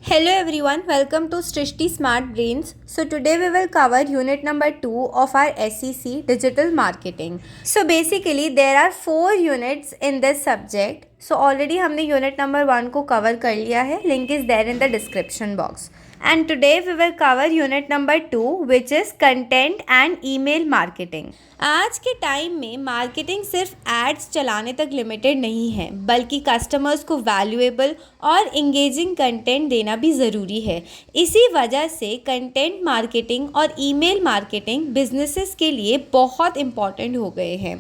Hello everyone, welcome to Srishti Smart Brains. So today we will cover unit number 2 of our SEC Digital Marketing. So basically there are 4 units in this subject. So already हमने unit number 1 को cover कर लिया है. Link is there in the description box. And today we will cover unit number 2 which is content and email marketing. आज के time में marketing सिर्फ ads चलाने तक लिमिटेड नहीं है, बल्कि कस्टमर्स को वैल्यूएबल और इंगेजिंग कंटेंट देना भी ज़रूरी है। इसी वजह से कंटेंट मार्केटिंग और ईमेल मार्केटिंग बिजनेसेस के लिए बहुत इम्पॉर्टेंट हो गए हैं।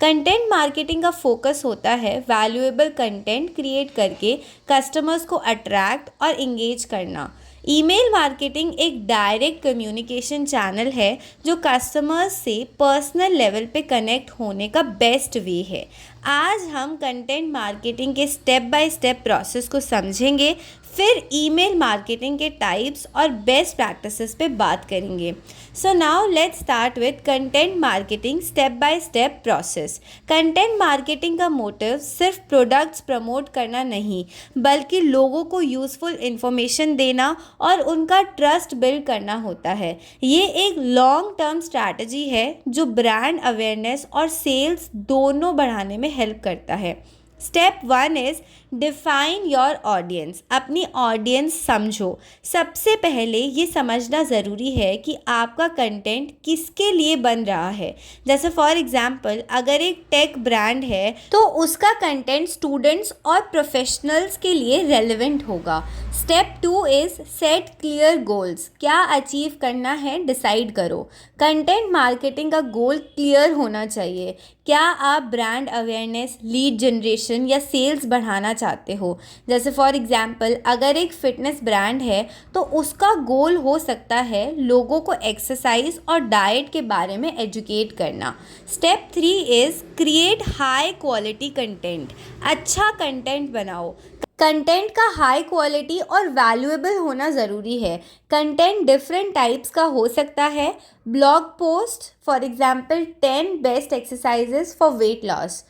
कंटेंट मार्केटिंग का फोकस होता है वैल्यूएबल कंटेंट क्रिएट करके कस्टमर्स को अट्रैक्ट और इंगेज करना। ईमेल मार्केटिंग एक डायरेक्ट कम्युनिकेशन चैनल है जो कस्टमर्स से पर्सनल लेवल पे कनेक्ट होने का बेस्ट वे है। आज हम कंटेंट मार्केटिंग के स्टेप बाय स्टेप प्रोसेस को समझेंगे, फिर ईमेल मार्केटिंग के टाइप्स और बेस्ट प्रैक्टिसेस पे बात करेंगे। So now let's start with content marketing step by step process. Content marketing का मोटिव सिर्फ प्रोडक्ट्स प्रमोट करना नहीं, बल्कि लोगों को यूज़फुल इन्फॉर्मेशन देना और उनका ट्रस्ट बिल्ड करना होता है। ये एक लॉन्ग टर्म स्ट्रैटेजी है जो ब्रांड अवेयरनेस और सेल्स दोनों बढ़ाने में हेल्प करता है। Step 1 is define your audience. अपनी ऑडियंस समझो। सबसे पहले ये समझना ज़रूरी है कि आपका कंटेंट किसके लिए बन रहा है। जैसे फॉर एग्ज़ाम्पल अगर एक टेक ब्रांड है तो उसका कंटेंट स्टूडेंट्स और प्रोफेशनल्स के लिए रेलेवेंट होगा। Step 2 is set clear goals. क्या अचीव करना है डिसाइड करो। कंटेंट मार्केटिंग का गोल क्लियर होना चाहिए। क्या आप ब्रांड अवेयरनेस, लीड जनरेशन या सेल्स बढ़ाना चाहते हो। जैसे फॉर एग्ज़ाम्पल अगर एक फिटनेस ब्रांड है तो उसका गोल हो सकता है लोगों को एक्सरसाइज और डाइट के बारे में एजुकेट करना। Step 3 is create high quality content. अच्छा कंटेंट बनाओ। कंटेंट का हाई क्वालिटी और वैल्यूएबल होना ज़रूरी है। कंटेंट डिफरेंट टाइप्स का हो सकता है। Blog post for example 10 best exercises for weight loss,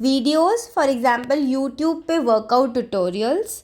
videos for example YouTube पे workout tutorials,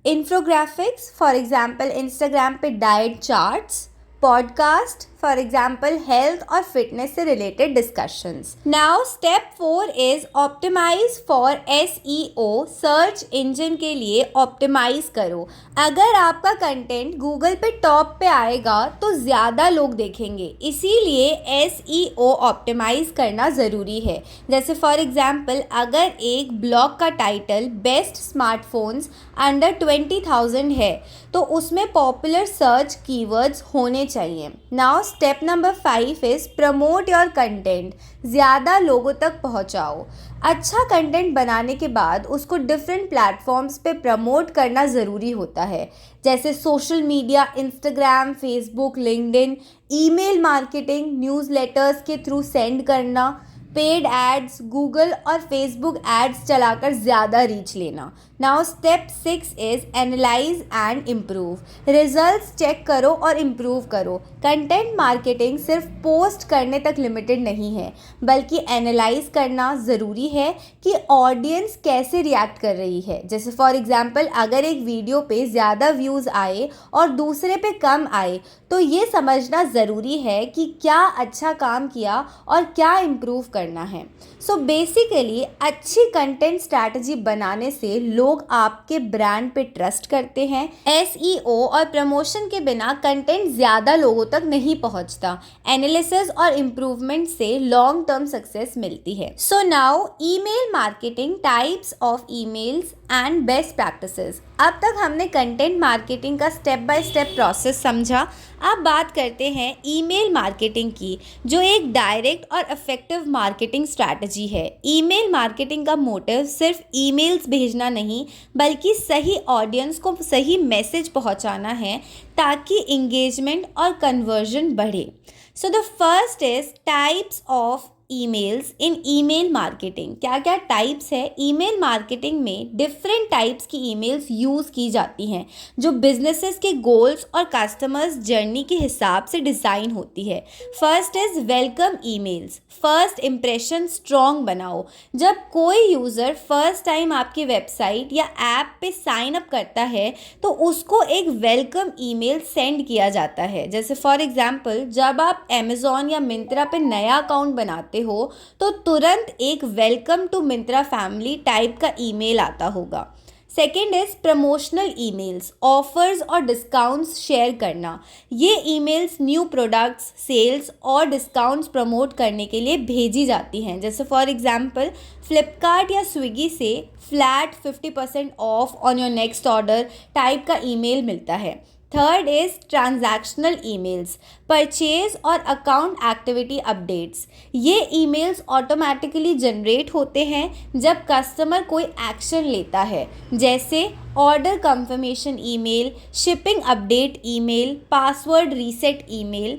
infographics for example Instagram पे diet charts, podcast for example health और फिटनेस से related discussions. Now step 4 is optimize for SEO। Search engine के लिए optimise करो। अगर आपका content Google पे टॉप पे आएगा तो ज़्यादा लोग देखेंगे, इसीलिए SEO ऑप्टिमाइज करना ज़रूरी है। जैसे फॉर एग्जाम्पल अगर एक ब्लॉग का टाइटल बेस्ट स्मार्टफोन्स अंडर 20,000 है तो उसमें पॉपुलर सर्च कीवर्ड्स होने चाहिए। Now step number 5 is promote your content. ज़्यादा लोगों तक पहुंचाओ। अच्छा कंटेंट बनाने के बाद उसको डिफरेंट प्लेटफॉर्म्स पे प्रमोट करना ज़रूरी होता है। जैसे social media, Instagram, Facebook, LinkedIn, email marketing, newsletters के थ्रू सेंड करना, पेड एड्स, गूगल और फेसबुक एड्स चलाकर ज़्यादा रीच लेना। Now step 6 is analyse and improve. Results check करो और इम्प्रूव करो। कंटेंट मार्केटिंग सिर्फ पोस्ट करने तक लिमिटेड नहीं है, बल्कि एनालाइज करना ज़रूरी है कि ऑडियंस कैसे रिएक्ट कर रही है। जैसे फॉर एग्जांपल अगर एक वीडियो पे ज़्यादा व्यूज़ आए और दूसरे पे कम आए तो ये समझना ज़रूरी है कि क्या अच्छा काम किया और क्या इम्प्रूव करना है। सो बेसिकली अच्छी कंटेंट स्ट्रैटेजी बनाने से लोग आपके ब्रांड पे ट्रस्ट करते हैं। SEO और प्रमोशन के बिना कंटेंट ज़्यादा लोगों तक नहीं पहुंचता। एनालिसिस और इम्प्रूवमेंट से लॉन्ग टर्म सक्सेस मिलती है। So now email marketing, types of emails and best practices. अब तक हमने कंटेंट मार्केटिंग का स्टेप बाय स्टेप प्रोसेस समझा। अब बात करते हैं ईमेल मार्केटिंग की, जो एक डायरेक्ट और इफेक्टिव मार्केटिंग स्ट्रैटेजी है। ईमेल मार्केटिंग का मोटिव सिर्फ ईमेल्स भेजना नहीं, बल्कि सही ऑडियंस को सही मैसेज पहुंचाना है ताकि इंगेजमेंट और कन्वर्जन बढ़े। So the first is types of emails in email marketing. क्या क्या टाइप्स है ईमेल मार्केटिंग में? डिफरेंट टाइप्स की ईमेल्स यूज़ की जाती हैं जो बिजनेसेस के गोल्स और कस्टमर्स जर्नी के हिसाब से डिज़ाइन होती है। First is welcome emails. First impression strong बनाओ। जब कोई यूज़र फर्स्ट टाइम आपकी वेबसाइट या ऐप पे साइन अप करता है तो उसको एक वेलकम ईमेल सेंड किया जाता है। जैसे फॉर एग्जांपल, जब आप अमेज़ॉन या मिंत्रा पे नया अकाउंट बनाते हो तो तुरंत एक welcome to Myntra family type का ईमेल आता होगा। Second is promotional emails. Offers और डिस्काउंट्स शेयर करना। ये ईमेल्स न्यू प्रोडक्ट्स, सेल्स और डिस्काउंट्स प्रमोट करने के लिए भेजी जाती हैं। जैसे फॉर एग्जांपल, फ्लिपकार्ट या स्विगी से flat 50% of on your next order type का ईमेल मिलता है। Third is transactional emails. Purchase और अकाउंट एक्टिविटी अपडेट्स। ये ईमेल्स ऑटोमेटिकली जनरेट होते हैं जब कस्टमर कोई एक्शन लेता है, जैसे order confirmation email, shipping update email, password reset email.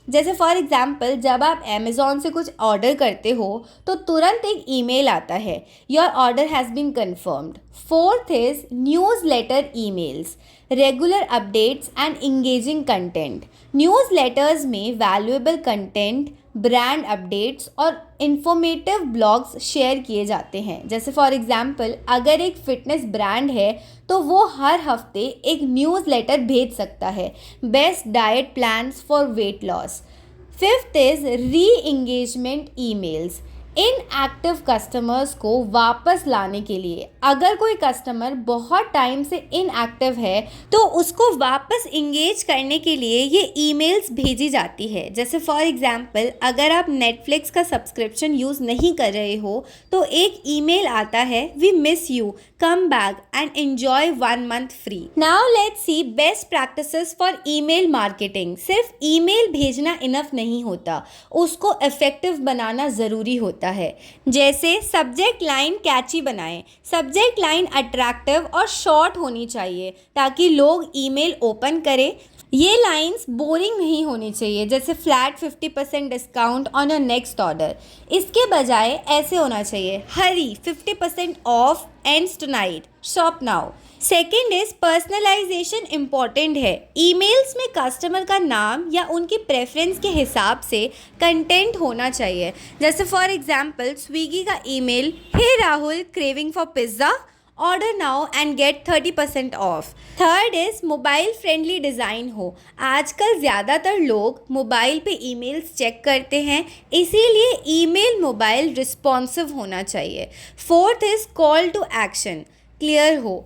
जैसे फॉर एग्जांपल, जब आप अमेज़ॉन से कुछ ऑर्डर करते हो तो तुरंत एक ईमेल आता है, your order has been confirmed. Fourth is newsletter emails. Regular updates and engaging content. Newsletters में वैल्यूएबल कंटेंट, ब्रांड अपडेट्स और इंफॉर्मेटिव ब्लॉग्स शेयर किए जाते हैं। जैसे फॉर एग्जांपल, अगर एक फिटनेस ब्रांड है तो वो हर हफ्ते एक न्यूज़लेटर भेज सकता है, best diet plans for weight loss. Fifth is re engagement emails. Inactive customers को वापस लाने के लिए, अगर कोई कस्टमर बहुत टाइम से इनएक्टिव है तो उसको वापस इंगेज करने के लिए ये ईमेल्स भेजी जाती है। जैसे फॉर एग्जांपल, अगर आप नेटफ्लिक्स का सब्सक्रिप्शन यूज़ नहीं कर रहे हो तो एक ईमेल आता है, we miss you, come back and enjoy 1 month free. Now let's see best practices for email marketing. सिर्फ ईमेल भेजना इनफ नहीं होता, उसको इफेक्टिव बनाना ज़रूरी होता है। जैसे सब्जेक्ट लाइन कैची बनाएं। सब्जेक्ट लाइन अट्रैक्टिव और शॉर्ट होनी चाहिए ताकि लोग ईमेल ओपन करें। ये लाइंस बोरिंग नहीं होनी चाहिए, जैसे flat 50% discount on your next order. इसके बजाय ऐसे होना चाहिए, hurry 50% off ends tonight, shop now. Second is personalisation important है। ईमेल्स में कस्टमर का नाम या उनकी प्रेफरेंस के हिसाब से कंटेंट होना चाहिए। जैसे फॉर एग्जांपल, स्विगी का email, hey Rahul, craving for pizza, order now and get 30% off. Third is mobile friendly design हो। आजकल ज़्यादातर लोग मोबाइल पे ईमेल्स चेक करते हैं, इसीलिए ईमेल मोबाइल रिस्पॉन्सिव होना चाहिए। Fourth is call to action clear हो।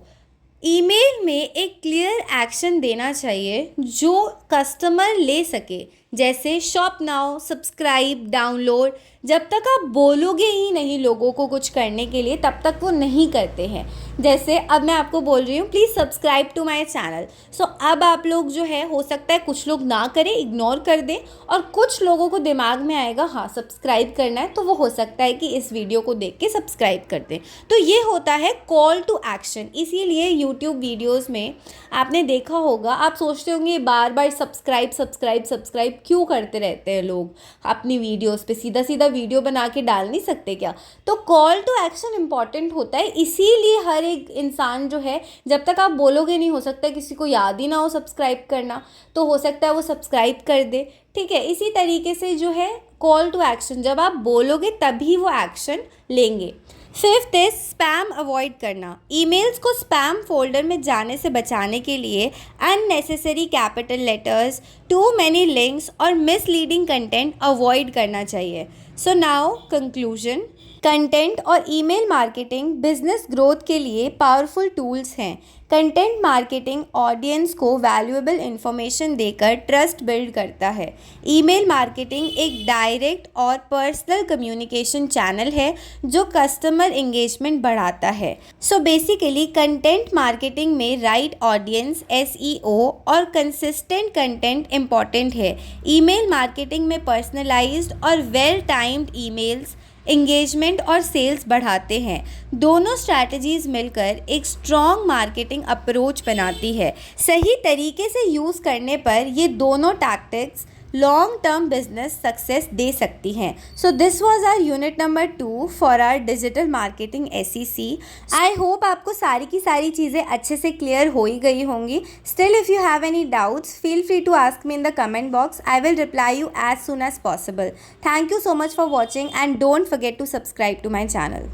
ईमेल में एक क्लियर एक्शन देना चाहिए जो कस्टमर ले सके, जैसे शॉप नाउ, सब्सक्राइब, डाउनलोड। जब तक आप बोलोगे ही नहीं लोगों को कुछ करने के लिए, तब तक वो नहीं करते हैं। जैसे अब मैं आपको बोल रही हूँ, please subscribe to my channel. So अब आप लोग जो है, हो सकता है कुछ लोग ना करें, इग्नोर कर दें, और कुछ लोगों को दिमाग में आएगा हाँ सब्सक्राइब करना है, तो वो हो सकता है कि इस वीडियो को देख के सब्सक्राइब कर दें। तो ये होता है कॉल टू एक्शन। इसीलिए यूट्यूब वीडियोज़ में आपने देखा होगा, आप सोचते होंगे बार बार सब्सक्राइब सब्सक्राइब सब्सक्राइब क्यों करते रहते हैं लोग अपनी वीडियोस पे, सीधा सीधा वीडियो बना के डाल नहीं सकते क्या? तो कॉल टू एक्शन इंपॉर्टेंट होता है। इसीलिए हर एक इंसान जो है, जब तक आप बोलोगे नहीं, हो सकता है किसी को याद ही ना हो सब्सक्राइब करना, तो हो सकता है वो सब्सक्राइब कर दे। ठीक है, इसी तरीके से जो है कॉल टू एक्शन, जब आप बोलोगे तभी वो एक्शन लेंगे। फिफ्थ इज स्पैम अवॉइड करना। ईमेल्स को स्पैम फोल्डर में जाने से बचाने के लिए unnecessary capital letters, too many links और मिसलीडिंग कंटेंट अवॉइड करना चाहिए। सो नाउ कंक्लूजन, कंटेंट और ईमेल मार्केटिंग बिजनेस ग्रोथ के लिए पावरफुल टूल्स हैं। कंटेंट मार्केटिंग ऑडियंस को वैल्यूएबल इन्फॉर्मेशन देकर ट्रस्ट बिल्ड करता है। ईमेल मार्केटिंग एक डायरेक्ट और पर्सनल कम्युनिकेशन चैनल है जो कस्टमर एंगेजमेंट बढ़ाता है। सो बेसिकली कंटेंट मार्केटिंग में राइट ऑडियंस, SEO और कंसिस्टेंट कंटेंट इम्पॉर्टेंट है। ईमेल मार्केटिंग में पर्सनलाइज्ड और वेल टाइम्ड ईमेल्स एंगेजमेंट और सेल्स बढ़ाते हैं। दोनों स्ट्रैटेजीज मिलकर एक स्ट्रॉन्ग मार्केटिंग अप्रोच बनाती है। सही तरीके से यूज़ करने पर ये दोनों tactics long term business success दे सकती हैं। So this was our unit number 2 for our digital marketing SEC। I hope आपको सारी की सारी चीज़ें अच्छे से क्लियर हो ही गई होंगी। Still if you have any doubts feel free to ask me in the comment box. I will reply you as soon as possible. Thank you so much for watching and don't forget to subscribe to my channel.